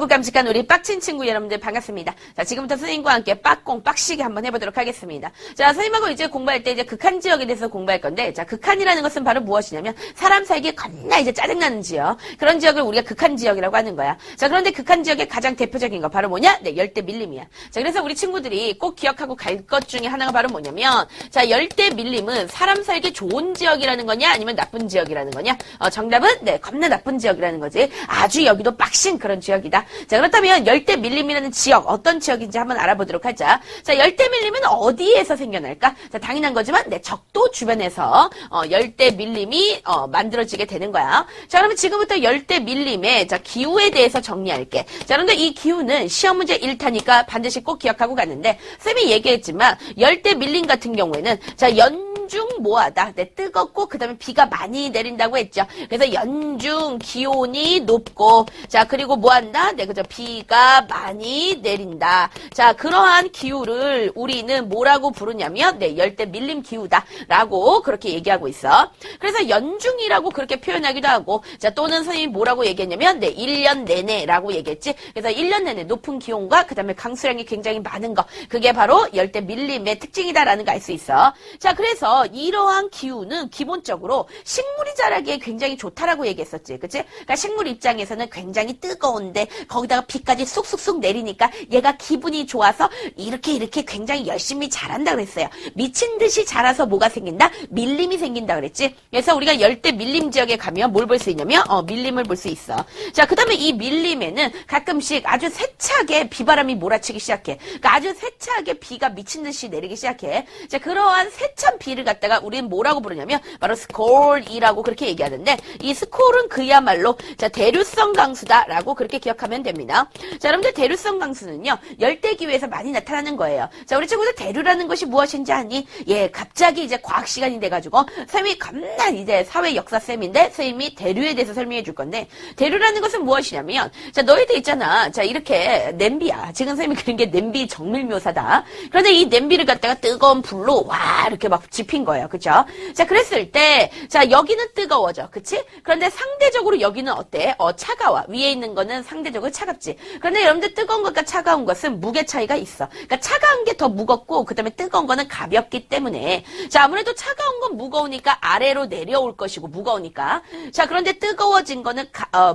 공부 깜찍한 우리 빡친 친구 여러분들 반갑습니다. 자, 지금부터 선생님과 함께 빡공, 빡시게 한번 해보도록 하겠습니다. 자, 선생님하고 이제 공부할 때 이제 극한 지역에 대해서 공부할 건데, 자, 극한이라는 것은 바로 무엇이냐면, 사람 살기 겁나 이제 짜증나는 지역. 그런 지역을 우리가 극한 지역이라고 하는 거야. 자, 그런데 극한 지역의 가장 대표적인 거 바로 뭐냐? 네, 열대 밀림이야. 자, 그래서 우리 친구들이 꼭 기억하고 갈 것 중에 하나가 바로 뭐냐면, 자, 열대 밀림은 사람 살기 좋은 지역이라는 거냐? 아니면 나쁜 지역이라는 거냐? 정답은, 네, 겁나 나쁜 지역이라는 거지. 아주 여기도 빡신 그런 지역이다. 자, 그렇다면 열대 밀림이라는 지역, 어떤 지역인지 한번 알아보도록 하자. 자, 열대 밀림은 어디에서 생겨날까? 자, 당연한 거지만, 네, 적도 주변에서, 열대 밀림이, 만들어지게 되는 거야. 자, 그러면 지금부터 열대 밀림의, 자, 기후에 대해서 정리할게. 자, 그런데 이 기후는 시험 문제 1타니까 반드시 꼭 기억하고 가는데, 쌤이 얘기했지만, 열대 밀림 같은 경우에는, 자, 연중 뭐하다. 네, 뜨겁고, 그 다음에 비가 많이 내린다고 했죠. 그래서 연중 기온이 높고, 자, 그리고 뭐한다? 네, 그죠. 비가 많이 내린다. 자, 그러한 기후를 우리는 뭐라고 부르냐면, 네, 열대 밀림 기후다. 라고 그렇게 얘기하고 있어. 그래서 연중이라고 그렇게 표현하기도 하고, 자, 또는 선생님이 뭐라고 얘기했냐면, 네, 1년 내내라고 얘기했지. 그래서 1년 내내 높은 기온과 그 다음에 강수량이 굉장히 많은 거. 그게 바로 열대 밀림의 특징이다라는 거 알 수 있어. 자, 그래서 이러한 기후는 기본적으로 식물이 자라기에 굉장히 좋다라고 얘기했었지. 그치? 그러니까 식물 입장에서는 굉장히 뜨거운데 거기다가 비까지 쑥쑥쑥 내리니까 얘가 기분이 좋아서 이렇게 굉장히 열심히 자란다 그랬어요. 미친 듯이 자라서 뭐가 생긴다? 밀림이 생긴다 그랬지. 그래서 우리가 열대 밀림 지역에 가면 뭘 볼 수 있냐면 밀림을 볼 수 있어. 자, 그 다음에 이 밀림에는 가끔씩 아주 세차게 비바람이 몰아치기 시작해. 그러니까 아주 세차게 비가 미친 듯이 내리기 시작해. 자, 그러한 세찬 비를 갖다가 우리는 뭐라고 부르냐면 바로 스콜이라고 그렇게 얘기하는데, 이 스콜은 그야말로 자, 대류성 강수다라고 그렇게 기억하면 됩니다. 자, 여러분들 대류성 강수는요, 열대 기후에서 많이 나타나는 거예요. 자, 우리 친구들 대류라는 것이 무엇인지 아니? 예, 갑자기 이제 과학 시간이 돼가지고 선생님이 겁나 이제 사회 역사 쌤인데 선생님이 대류에 대해서 설명해 줄 건데, 대류라는 것은 무엇이냐면, 자, 너희들 있잖아. 자, 이렇게 냄비야. 지금 선생님이 그린 게 냄비 정밀 묘사다. 그런데 이 냄비를 갖다가 뜨거운 불로 와 이렇게 막 지핀 거예요. 그죠? 자, 그랬을 때, 자, 여기는 뜨거워져. 그치? 그런데 상대적으로 여기는 어때? 차가워. 위에 있는 거는 상대적으로 차갑지. 그런데 여러분들 뜨거운 것과 차가운 것은 무게 차이가 있어. 그러니까 차가운 게 더 무겁고, 그 다음에 뜨거운 거는 가볍기 때문에. 자, 아무래도 차가운 건 무거우니까 아래로 내려올 것이고, 무거우니까. 자, 그런데 뜨거워진 거는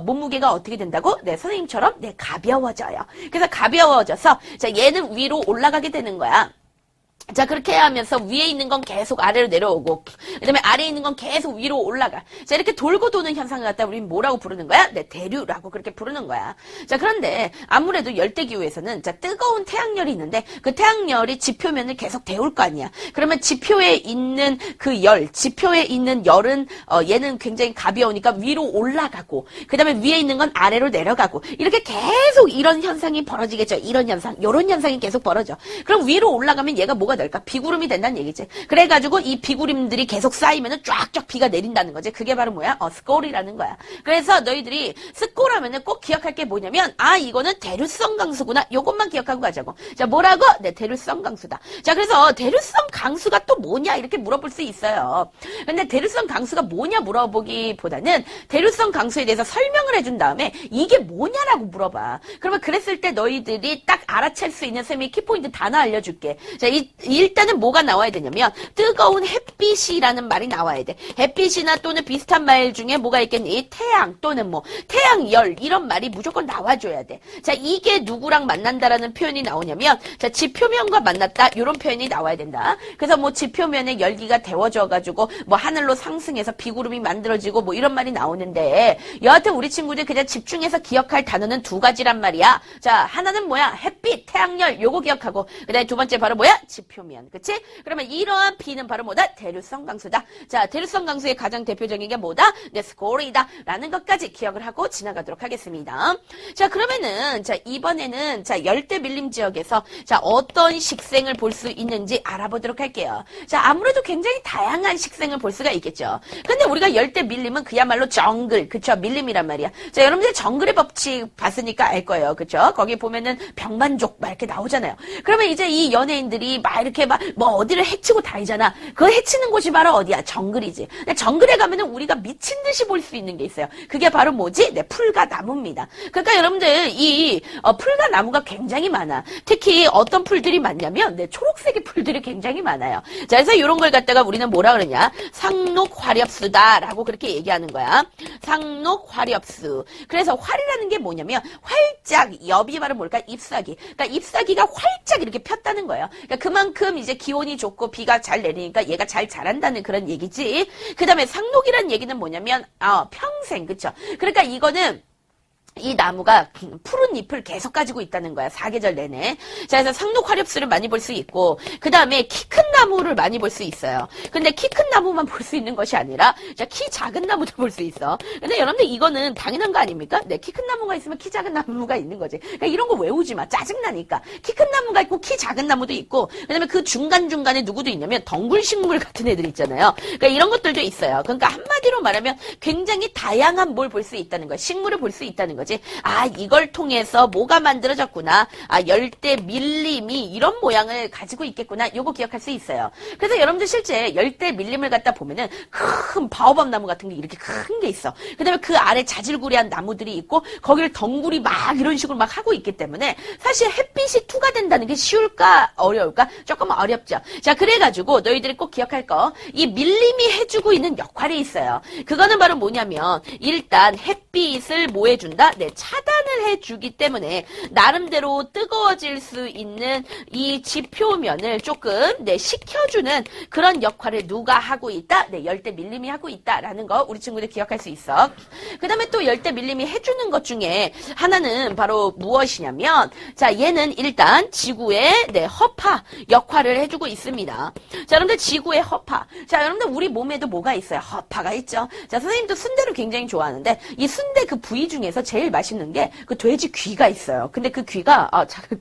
몸무게가 어떻게 된다고? 네, 선생님처럼, 네, 가벼워져요. 그래서 가벼워져서, 자, 얘는 위로 올라가게 되는 거야. 자, 그렇게 하면서 위에 있는 건 계속 아래로 내려오고, 그 다음에 아래에 있는 건 계속 위로 올라가. 자, 이렇게 돌고 도는 현상을 갖다 우리는 뭐라고 부르는 거야? 네, 대류라고 그렇게 부르는 거야. 자, 그런데 아무래도 열대기후에서는 자, 뜨거운 태양열이 있는데 그 태양열이 지표면을 계속 데울 거 아니야. 그러면 지표에 있는 그 지표에 있는 열은 얘는 굉장히 가벼우니까 위로 올라가고, 그 다음에 위에 있는 건 아래로 내려가고, 이렇게 계속 이런 현상이 벌어지겠죠. 이런 현상, 이런 현상이 계속 벌어져. 그럼 위로 올라가면 얘가 뭐가 될까? 비구름이 된다는 얘기지. 그래가지고 이 비구름들이 계속 쌓이면은 쫙쫙 비가 내린다는 거지. 그게 바로 뭐야? 스콜이라는 거야. 그래서 너희들이 스콜 하면은 꼭 기억할 게 뭐냐면, 이거는 대류성 강수구나. 요것만 기억하고 가자고. 자, 뭐라고? 네, 대류성 강수다. 자, 그래서 대류성 강수가 또 뭐냐? 이렇게 물어볼 수 있어요. 근데 대류성 강수가 뭐냐 물어보기보다는 대류성 강수에 대해서 설명을 해준 다음에 이게 뭐냐라고 물어봐. 그러면 그랬을 때 너희들이 딱 알아챌 수 있는 쌤이 키포인트 단어 알려줄게. 자, 일단은 뭐가 나와야 되냐면 뜨거운 햇빛이라는 말이 나와야 돼. 햇빛이나 또는 비슷한 말 중에 뭐가 있겠니? 태양 또는 뭐 태양열, 이런 말이 무조건 나와줘야 돼. 자, 이게 누구랑 만난다라는 표현이 나오냐면, 자, 지표면과 만났다, 이런 표현이 나와야 된다. 그래서 뭐 지표면에 열기가 데워져가지고 뭐 하늘로 상승해서 비구름이 만들어지고 뭐 이런 말이 나오는데, 여하튼 우리 친구들 그냥 집중해서 기억할 단어는 두 가지란 말이야. 자, 하나는 뭐야? 햇빛, 태양열, 요거 기억하고, 그 다음에 두 번째 바로 뭐야? 지표면. 그치? 그러면 이러한 비는 바로 뭐다? 대류성 강수다. 자, 대류성 강수의 가장 대표적인 게 뭐다? 네, 스콜이다. 라는 것까지 기억을 하고 지나가도록 하겠습니다. 자, 그러면은, 자, 이번에는, 자, 열대 밀림 지역에서, 자, 어떤 식생을 볼 수 있는지 알아보도록 할게요. 자, 아무래도 굉장히 다양한 식생을 볼 수가 있겠죠. 근데 우리가 열대 밀림은 그야말로 정글, 그쵸? 밀림이란 말이야. 자, 여러분들 정글의 법칙 봤으니까 알 거예요. 그쵸? 거기 보면은 병만족 막 이렇게 나오잖아요. 그러면 이제 이 연예인들이 막 이렇게 막 뭐 어디를 해치고 다니잖아. 그 해치는 곳이 바로 어디야? 정글이지. 근데 정글에 가면은 우리가 미친 듯이 볼 수 있는 게 있어요. 그게 바로 뭐지? 네, 풀과 나무입니다. 그러니까 여러분들 이 풀과 나무가 굉장히 많아. 특히 어떤 풀들이 많냐면 네, 초록색의 풀들이 굉장히 많아요. 자, 그래서 이런 걸 갖다가 우리는 뭐라 그러냐? 상록화렵수다라고 그렇게 얘기하는 거야. 상록화렵수. 그래서 활이라는 게 뭐냐면 활짝 엽이 바로 뭘까? 잎사귀. 그러니까 잎사귀가 활짝 이렇게 폈다는 거예요. 그러니까 그만큼 이제 기온이 좋고 비가 잘 내리니까 얘가 잘 자란다는 그런 얘기지. 그 다음에 상록이라는 얘기는 뭐냐면 평생, 그쵸? 그러니까 이거는 이 나무가 푸른 잎을 계속 가지고 있다는 거야. 사계절 내내. 자, 그래서 상록화렵수를 많이 볼 수 있고, 그 다음에 키 큰 나무를 많이 볼 수 있어요. 근데 키 큰 나무만 볼 수 있는 것이 아니라, 자, 키 작은 나무도 볼 수 있어. 근데 여러분들 이거는 당연한 거 아닙니까? 네, 키 큰 나무가 있으면 키 작은 나무가 있는 거지. 그러니까 이런 거 외우지 마. 짜증나니까. 키 큰 나무가 있고, 키 작은 나무도 있고, 그 다음에 그 중간중간에 누구도 있냐면, 덩굴식물 같은 애들 있잖아요. 그러니까 이런 것들도 있어요. 그러니까 한마디로 말하면 굉장히 다양한 뭘 볼 수 있다는 거야. 식물을 볼 수 있다는 거지. 아, 이걸 통해서 뭐가 만들어졌구나. 아, 열대 밀림이 이런 모양을 가지고 있겠구나. 요거 기억할 수 있어요. 그래서 여러분들 실제 열대 밀림을 갖다 보면은 큰 바오밥 나무 같은 게 이렇게 큰 게 있어. 그 다음에 그 아래 자질구레한 나무들이 있고 거기를 덩굴이 막 이런 식으로 막 하고 있기 때문에 사실 햇빛이 투과된다는 게 쉬울까 어려울까? 조금 어렵죠. 자, 그래가지고 너희들이 꼭 기억할 거. 이 밀림이 해주고 있는 역할이 있어요. 그거는 바로 뭐냐면 일단 햇빛을 뭐 해준다? 네, 차단을 해주기 때문에 나름대로 뜨거워질 수 있는 이 지표면을 조금 네, 식혀주는 그런 역할을 누가 하고 있다? 네, 열대 밀림이 하고 있다라는 거 우리 친구들 기억할 수 있어. 그 다음에 또 열대 밀림이 해주는 것 중에 하나는 바로 무엇이냐면 자, 얘는 일단 지구의 네, 허파 역할을 해주고 있습니다. 자, 여러분들 지구의 허파. 자, 여러분들 우리 몸에도 뭐가 있어요? 허파가 있죠. 자, 선생님도 순대를 굉장히 좋아하는데 이 순대 그 부위 중에서 제일 맛있는 게 그 돼지 귀가 있어요. 근데 그 귀가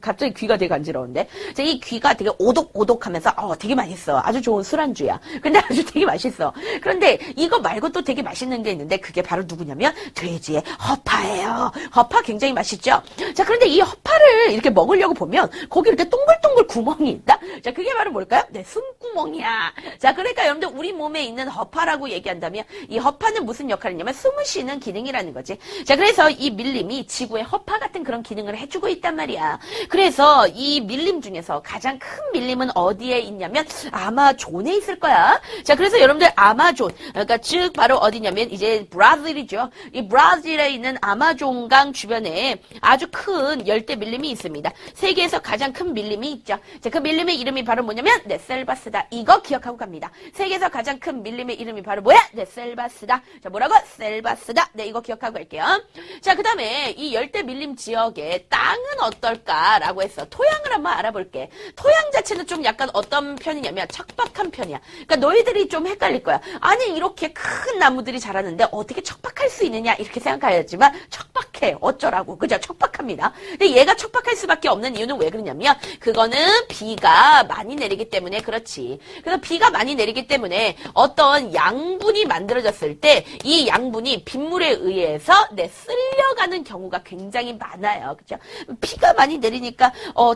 갑자기 귀가 되게 간지러운데 이 귀가 되게 오독오독하면서 되게 맛있어. 아주 좋은 술안주야. 근데 아주 되게 맛있어. 그런데 이거 말고 또 되게 맛있는 게 있는데 그게 바로 누구냐면 돼지의 허파예요. 허파 굉장히 맛있죠. 자, 그런데 이 허파를 이렇게 먹으려고 보면 거기 이렇게 동글동글 구멍이 있다. 자, 그게 바로 뭘까요? 네, 숨구멍이야. 자, 그러니까 여러분들 우리 몸에 있는 허파라고 얘기한다면 이 허파는 무슨 역할이냐면 숨을 쉬는 기능이라는 거지. 자, 그래서 이 밀림이 지구의 허파 같은 그런 기능을 해주고 있단 말이야. 그래서 이 밀림 중에서 가장 큰 밀림은 어디에 있냐면 아마존에 있을 거야. 자, 그래서 여러분들 아마존, 그러니까 즉 바로 어디냐면 이제 브라질이죠. 이 브라질에 있는 아마존강 주변에 아주 큰 열대 밀림이 있습니다. 세계에서 가장 큰 밀림이 있죠. 자, 그 밀림의 이름이 바로 뭐냐면 네, 셀바스다. 이거 기억하고 갑니다. 세계에서 가장 큰 밀림의 이름이 바로 뭐야? 네, 셀바스다. 자, 뭐라고? 셀바스다. 네, 이거 기억하고 갈게요. 자, 그 다음에 이 열대 밀림 지역의 땅은 어떨까라고 해서 토양을 한번 알아볼게. 토양 자체는 좀 약간 어떤 편이냐면 척박한 편이야. 그러니까 너희들이 좀 헷갈릴 거야. 아니, 이렇게 큰 나무들이 자라는데 어떻게 척박할 수 있느냐 이렇게 생각하였지만 척박해. 어쩌라고. 그죠? 척박합니다. 근데 얘가 척박할 수밖에 없는 이유는 왜 그러냐면 그거는 비가 많이 내리기 때문에 그렇지. 그래서 비가 많이 내리기 때문에 어떤 양분이 만들어졌을 때 이 양분이 빗물에 의해서 네, 쓸려가는 경우가 굉장히 많아요. 그죠? 비가 많이 내리니까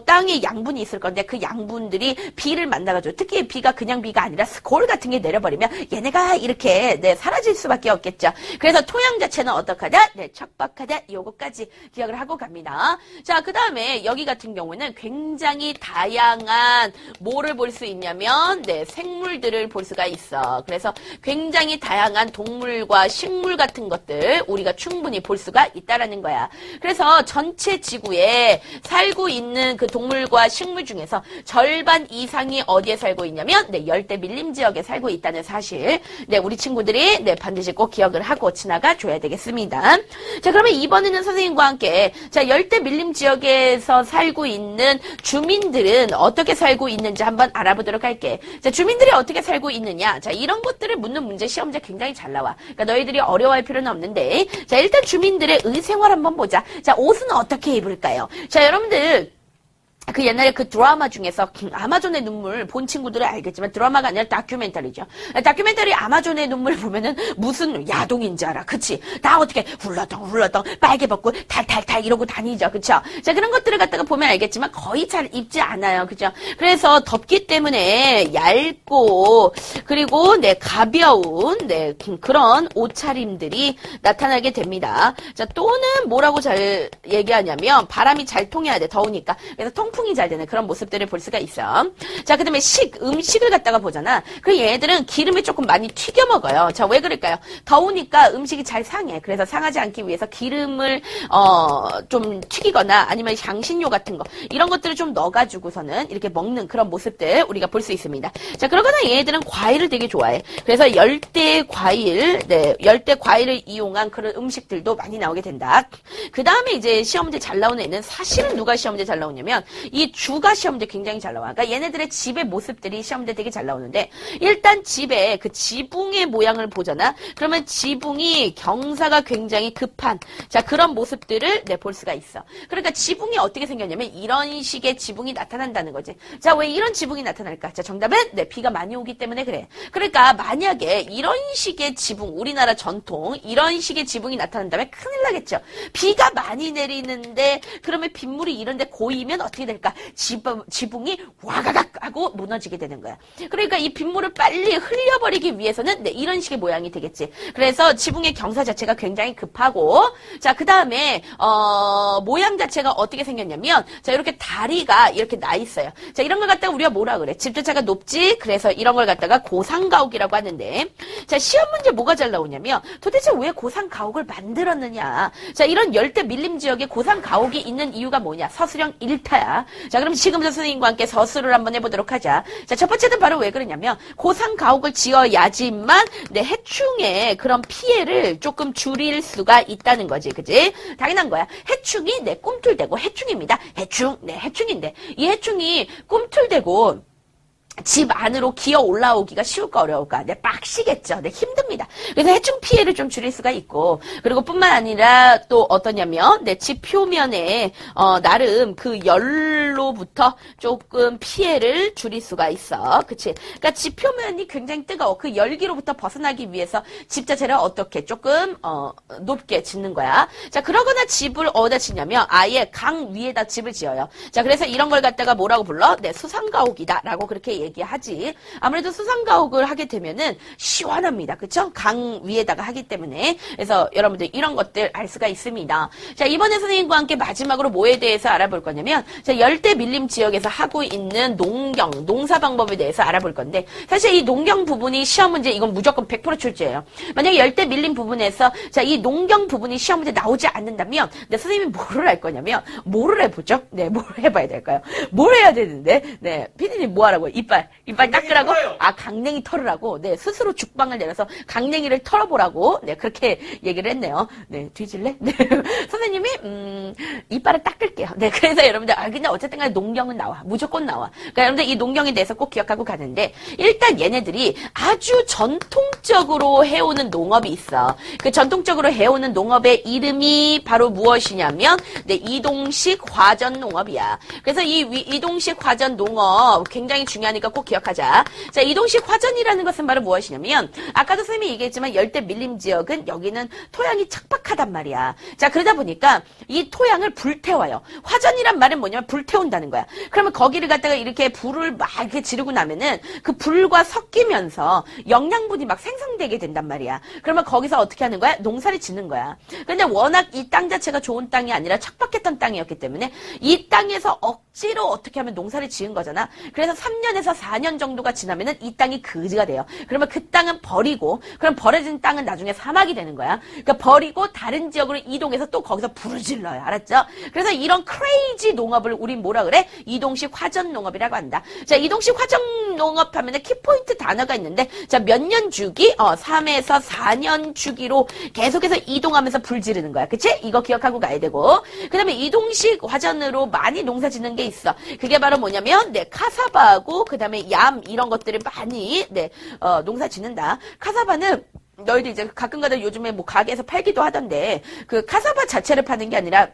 땅에 양분이 있을 건데 그 양분들이 비를 만나가지고 특히 비가 그냥 비가 아니라 스콜 같은 게 내려버리면 얘네가 이렇게 네, 사라질 수밖에 없겠죠. 그래서 토양 자체는 어떡하냐? 네, 척박하냐? 요거까지 기억을 하고 갑니다. 자, 그 다음에 여기 같은 경우는 굉장히 다양한 뭐를 볼 수 있냐면 네, 생물들을 볼 수가 있어. 그래서 굉장히 다양한 동물과 식물 같은 것들 우리가 충분히 볼 수가 있다라는 거야. 그래서 전체 지구에 살고 있는 그 동물과 식물 중에서 절반 이상이 어디에 살고 있냐면 네, 열대 밀림 지역에 살고 있다는 사실 네, 우리 친구들이 네, 반드시 꼭 기억을 하고 지나가 줘야 되겠습니다. 자, 그러면 이번에는 선생님과 함께 자, 열대 밀림 지역에서 살고 있는 주민들은 어떻게 살고 있는지 한번 알아보도록 할게. 자, 주민들이 어떻게 살고 있느냐. 자, 이런 것들을 묻는 문제 시험제 굉장히 잘 나와. 그러니까 너희들이 어려워할 필요는 없는데 자, 일단 주민들의 의생활 한번 보자. 자, 옷은 어떻게 입을까요? 자, 여러분들 그 옛날에 그 드라마 중에서 아마존의 눈물 본 친구들은 알겠지만 드라마가 아니라 다큐멘터리죠. 다큐멘터리 아마존의 눈물 보면은 무슨 야동인지 알아. 그치? 다 어떻게 훌러덩 빨개 벗고 탈탈탈 이러고 다니죠. 그쵸? 자, 그런 것들을 갖다가 보면 알겠지만 거의 잘 입지 않아요. 그죠? 그래서 덥기 때문에 얇고 그리고 네, 가벼운 네, 그런 옷차림들이 나타나게 됩니다. 자, 또는 뭐라고 잘 얘기하냐면 바람이 잘 통해야 돼. 더우니까. 그래서 통풍이 잘 되는 그런 모습들을 볼 수가 있어. 자, 그 다음에 음식을 갖다가 보잖아. 그 얘들은 기름을 조금 많이 튀겨 먹어요. 자, 왜 그럴까요? 더우니까 음식이 잘 상해. 그래서 상하지 않기 위해서 기름을, 좀 튀기거나 아니면 향신료 같은 거, 이런 것들을 좀 넣어가지고서는 이렇게 먹는 그런 모습들 우리가 볼 수 있습니다. 자, 그러거나 얘들은 과일을 되게 좋아해. 그래서 열대 과일, 네, 열대 과일을 이용한 그런 음식들도 많이 나오게 된다. 그 다음에 이제 시험 문제 잘 나오는 애는 사실은 누가 시험 문제 잘 나오냐면 이 주가 시험 문제 굉장히 잘 나와. 그러니까 얘네들의 집의 모습들이 시험 문제 되게 잘 나오는데 일단 집에 그 지붕의 모양을 보잖아. 그러면 지붕이 경사가 굉장히 급한 자 그런 모습들을 네, 볼 수가 있어. 그러니까 지붕이 어떻게 생겼냐면 이런 식의 지붕이 나타난다는 거지. 자, 왜 이런 지붕이 나타날까? 자, 정답은 네, 비가 많이 오기 때문에 그래. 그러니까 만약에 이런 식의 지붕, 우리나라 전통 이런 식의 지붕이 나타난다면 큰일 나겠죠. 비가 많이 내리는데 그러면 빗물이 이런데 고이면 어떻게 될까? 지붕이 와가각 하고 무너지게 되는 거야. 그러니까 이 빗물을 빨리 흘려버리기 위해서는 네, 이런 식의 모양이 되겠지. 그래서 지붕의 경사 자체가 굉장히 급하고 자, 그 다음에 모양 자체가 어떻게 생겼냐면 자, 이렇게 다리가 이렇게 나 있어요. 자, 이런 걸 갖다가 우리가 뭐라 그래? 집 자체가 높지? 그래서 이런 걸 갖다가 고상가옥이라고 하는데 자, 시험 문제 뭐가 잘 나오냐면 도대체 왜 고상가옥을 만들었느냐? 자, 이런 열대 밀림 지역에 고상가옥이 있는 이유가 뭐냐? 서술형 1타야. 자, 그럼 지금부터 선생님과 함께 서술을 한번 해보도록 하자. 자, 첫 번째는 바로 왜 그러냐면 고상가옥을 지어야지만 네, 해충의 그런 피해를 조금 줄일 수가 있다는 거지. 그지? 당연한 거야. 해충이 네, 꿈틀대고 해충입니다. 해충, 네, 해충인데 이 해충이 꿈틀대고 집 안으로 기어 올라오기가 쉬울까 어려울까? 네, 빡시겠죠. 네, 힘듭니다. 그래서 해충 피해를 좀 줄일 수가 있고, 그리고 뿐만 아니라 또 어떠냐면, 네, 집 표면에, 나름 그 열로부터 조금 피해를 줄일 수가 있어. 그치? 그러니까 집 표면이 굉장히 뜨거워. 그 열기로부터 벗어나기 위해서 집 자체를 어떻게 조금, 높게 짓는 거야. 자, 그러거나 집을 어디다 짓냐면, 아예 강 위에다 집을 지어요. 자, 그래서 이런 걸 갖다가 뭐라고 불러? 네, 수상가옥이다. 라고 그렇게 얘기하지. 아무래도 수상가옥을 하게 되면은 시원합니다. 그쵸? 강 위에다가 하기 때문에. 그래서 여러분들 이런 것들 알 수가 있습니다. 자, 이번에 선생님과 함께 마지막으로 뭐에 대해서 알아볼 거냐면, 자, 열대 밀림 지역에서 하고 있는 농사 방법에 대해서 알아볼 건데, 사실 이 농경 부분이 시험 문제, 이건 무조건 100% 출제예요. 만약에 열대 밀림 부분에서, 자, 이 농경 부분이 시험 문제 나오지 않는다면, 네, 선생님이 뭐를 할 거냐면, 뭐를 해보죠? 네, 뭘 해봐야 될까요? 뭘 해야 되는데, 네, 피디님 뭐 하라고요? 이빨 닦으라고? 아, 강냉이 털으라고? 네, 스스로 죽방을 내려서 강냉이를 털어보라고? 네, 그렇게 얘기를 했네요. 네, 뒤질래? 네, 선생님이, 이빨을 닦을게요. 네, 그래서 여러분들, 근데 어쨌든 간에 농경은 나와. 무조건 나와. 그러니까 여러분들 이 농경에 대해서 꼭 기억하고 가는데, 일단 얘네들이 아주 전통적으로 해오는 농업이 있어. 그 전통적으로 해오는 농업의 이름이 바로 무엇이냐면, 네, 이동식 화전 농업이야. 그래서 이 이동식 화전 농업 굉장히 중요하니까 꼭 기억하자. 자, 이동식 화전이라는 것은 바로 무엇이냐면 아까도 선생님이 얘기했지만 열대 밀림 지역은 여기는 토양이 척박하단 말이야. 자, 그러다 보니까 이 토양을 불태워요. 화전이란 말은 뭐냐면 불태운다는 거야. 그러면 거기를 갖다가 이렇게 불을 막 이렇게 지르고 나면은 그 불과 섞이면서 영양분이 막 생성되게 된단 말이야. 그러면 거기서 어떻게 하는 거야? 농사를 짓는 거야. 근데 워낙 이 땅 자체가 좋은 땅이 아니라 척박했던 땅이었기 때문에 이 땅에서 억지로 어떻게 하면 농사를 지은 거잖아. 그래서 3년에서 4년 정도가 지나면은 이 땅이 거지가 돼요. 그러면 그 땅은 버리고, 그럼 버려진 땅은 나중에 사막이 되는 거야. 그러니까 버리고 다른 지역으로 이동해서 또 거기서 불을 질러요. 알았죠? 그래서 이런 크레이지 농업을 우린 뭐라 그래? 이동식 화전 농업이라고 한다. 자, 이동식 화전 농업 하면은 키포인트 단어가 있는데, 자, 몇 년 주기? 3에서 4년 주기로 계속해서 이동하면서 불 지르는 거야. 그치? 이거 기억하고 가야 되고. 그 다음에 이동식 화전으로 많이 농사 짓는 게 있어. 그게 바로 뭐냐면, 네, 카사바하고 그 다음에 얌 이런 것들을 많이 네, 농사 짓는다. 카사바는 너희들 이제 가끔가다 요즘에 뭐 가게에서 팔기도 하던데 그 카사바 자체를 파는 게 아니라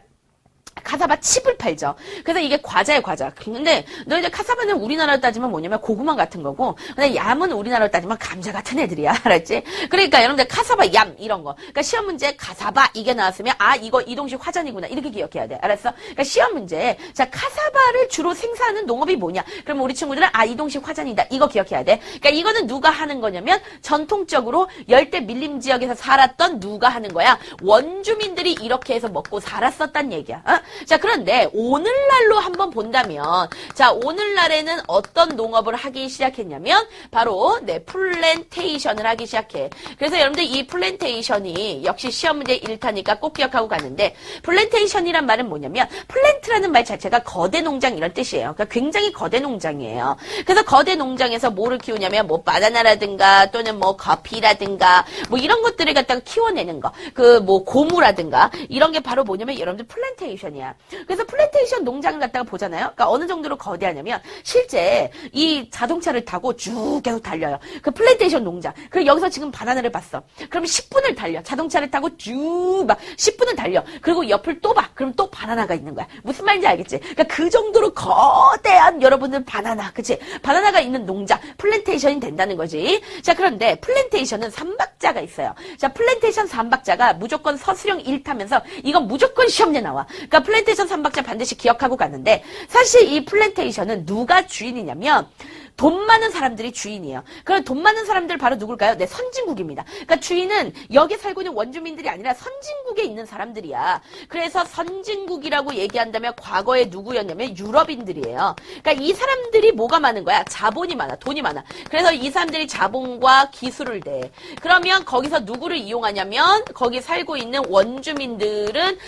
카사바 칩을 팔죠. 그래서 이게 과자예요, 과자. 근데 너희들 카사바는 우리나라로 따지면 뭐냐면 고구마 같은 거고, 근데 얌은 우리나라로 따지면 감자 같은 애들이야. 알았지? 그러니까 여러분들 카사바, 얌 이런 거. 그러니까 시험 문제 카사바 이게 나왔으면 아 이거 이동식 화전이구나 이렇게 기억해야 돼. 알았어? 그러니까 시험 문제 자 카사바를 주로 생산하는 농업이 뭐냐? 그러면 우리 친구들은 아 이동식 화전이다. 이거 기억해야 돼. 그러니까 이거는 누가 하는 거냐면 전통적으로 열대 밀림 지역에서 살았던 누가 하는 거야? 원주민들이 이렇게 해서 먹고 살았었단 얘기야. 자, 그런데 오늘날로 한번 본다면, 자, 오늘날에는 어떤 농업을 하기 시작했냐면, 바로, 플랜테이션을 하기 시작해. 그래서 여러분들 이 플랜테이션이 역시 시험 문제 1타니까 꼭 기억하고 가는데, 플랜테이션이란 말은 뭐냐면, 플랜트라는 말 자체가 거대 농장 이런 뜻이에요. 그러니까 굉장히 거대 농장이에요. 그래서 거대 농장에서 뭐를 키우냐면, 뭐, 바나나라든가, 또는 뭐, 커피라든가, 뭐, 이런 것들을 갖다가 키워내는 거. 뭐, 고무라든가, 이런 게 바로 뭐냐면, 여러분들 플랜테이션이야. 그래서 플랜테이션 농장을 갖다가 보잖아요. 그러니까 어느 정도로 거대하냐면 실제 이 자동차를 타고 쭉 계속 달려요. 그 플랜테이션 농장. 그리고 여기서 지금 바나나를 봤어. 그럼 10분을 달려. 자동차를 타고 쭉 막 10분을 달려. 그리고 옆을 또 봐. 그럼 또 바나나가 있는 거야. 무슨 말인지 알겠지? 그러니까 그 정도로 거대한 여러분들 바나나, 그치? 바나나가 있는 농장, 플랜테이션이 된다는 거지. 자, 그런데 플랜테이션은 3박자가 있어요. 자, 플랜테이션 3박자가 무조건 서술형 1타면서 이건 무조건 시험에 나와. 그러니까 플랜테이션 3박자 반드시 기억하고 가는데 사실 이 플랜테이션은 누가 주인이냐면 돈 많은 사람들이 주인이에요. 그럼 돈 많은 사람들 바로 누굴까요? 네, 선진국입니다. 그러니까 주인은 여기 살고 있는 원주민들이 아니라 선진국에 있는 사람들이야. 그래서 선진국이라고 얘기한다면 과거에 누구였냐면 유럽인들이에요. 그러니까 이 사람들이 뭐가 많은 거야? 자본이 많아. 돈이 많아. 그래서 이 사람들이 자본과 기술을 대. 그러면 거기서 누구를 이용하냐면 거기 살고 있는 원주민들은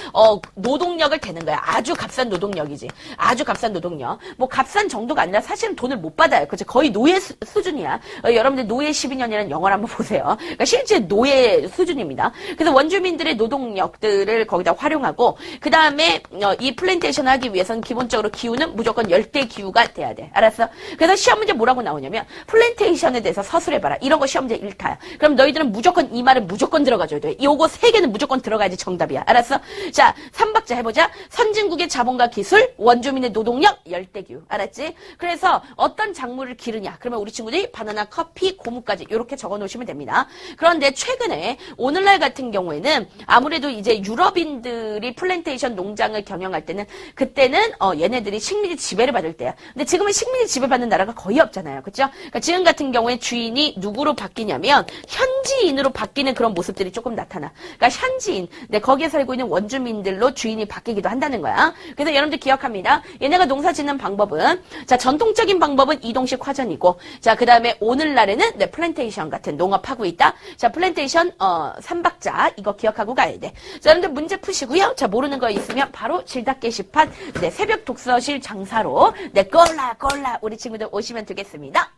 노동력을 대는 거야. 아주 값싼 노동력이지. 아주 값싼 노동력. 뭐 값싼 정도가 아니라 사실은 돈을 못 받아요. 그렇죠? 거의 노예 수준이야. 여러분들 노예 12년이라는 영화를 한번 보세요. 그러니까 실제 노예 수준입니다. 그래서 원주민들의 노동력들을 거기다 활용하고 그 다음에 이 플랜테이션을 하기 위해서는 기본적으로 기후는 무조건 열대 기후가 돼야 돼. 알았어? 그래서 시험 문제 뭐라고 나오냐면 플랜테이션에 대해서 서술해봐라. 이런 거 시험 문제 1타야. 그럼 너희들은 무조건 이 말은 무조건 들어가줘야 돼. 요거 3개는 무조건 들어가야지 정답이야. 알았어? 자, 3박자 해보자. 선진국의 자본과 기술, 원주민의 노동력, 열대 기후. 알았지? 그래서 어떤 작물을 기르냐. 그러면 우리 친구들이 바나나, 커피, 고무까지 이렇게 적어 놓으시면 됩니다. 그런데 최근에 오늘날 같은 경우에는 아무래도 이제 유럽인들이 플랜테이션 농장을 경영할 때는 그때는 얘네들이 식민지 지배를 받을 때야. 근데 지금은 식민지 지배받는 나라가 거의 없잖아요. 그렇죠? 그러니까 지금 같은 경우에 주인이 누구로 바뀌냐면 현지인으로 바뀌는 그런 모습들이 조금 나타나. 그러니까 현지인, 거기에 살고 있는 원주민들로 주인이 바뀌기도 한다는 거야. 그래서 여러분들 기억합니다. 얘네가 농사 짓는 방법은 자, 전통적인 방법은 이동식 화전이고 자, 그다음에 오늘날에는 플랜테이션 같은 농업하고 있다. 자, 플랜테이션 3박자 이거 기억하고 가야 돼. 자, 여러분들 문제 푸시고요. 자, 모르는 거 있으면 바로 질답 게시판 새벽 독서실 장사로 골라 우리 친구들 오시면 되겠습니다.